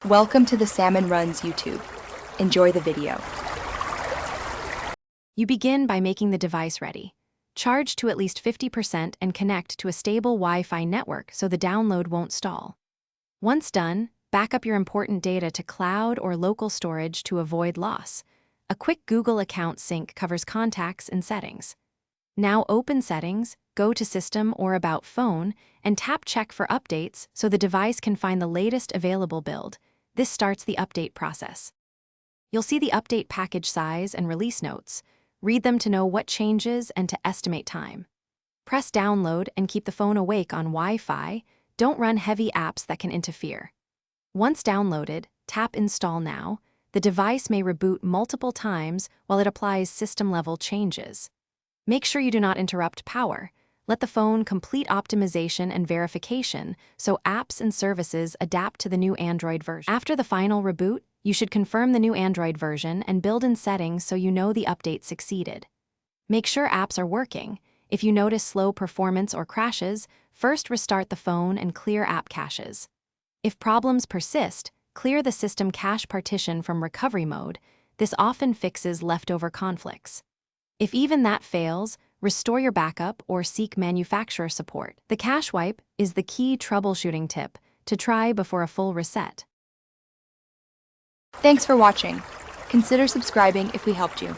Welcome to the Salmon Runs YouTube. Enjoy the video. You begin by making the device ready. Charge to at least 50% and connect to a stable Wi-Fi network so the download won't stall. Once done, back up your important data to cloud or local storage to avoid loss. A quick Google account sync covers contacts and settings. Now open Settings, go to System or About Phone, and tap Check for updates so the device can find the latest available build. This starts the update process. You'll see the update package size and release notes. Read them to know what changes and to estimate time. Press Download and keep the phone awake on Wi-Fi. Don't run heavy apps that can interfere. Once downloaded, tap Install Now. The device may reboot multiple times while it applies system-level changes. Make sure you do not interrupt power. Let the phone complete optimization and verification so apps and services adapt to the new Android version. After the final reboot, you should confirm the new Android version and build in settings so you know the update succeeded. Make sure apps are working. If you notice slow performance or crashes, first restart the phone and clear app caches. If problems persist, clear the system cache partition from recovery mode. This often fixes leftover conflicts. If even that fails, restore your backup or seek manufacturer support. The cache wipe is the key troubleshooting tip to try before a full reset. Thanks for watching. Consider subscribing if we helped you.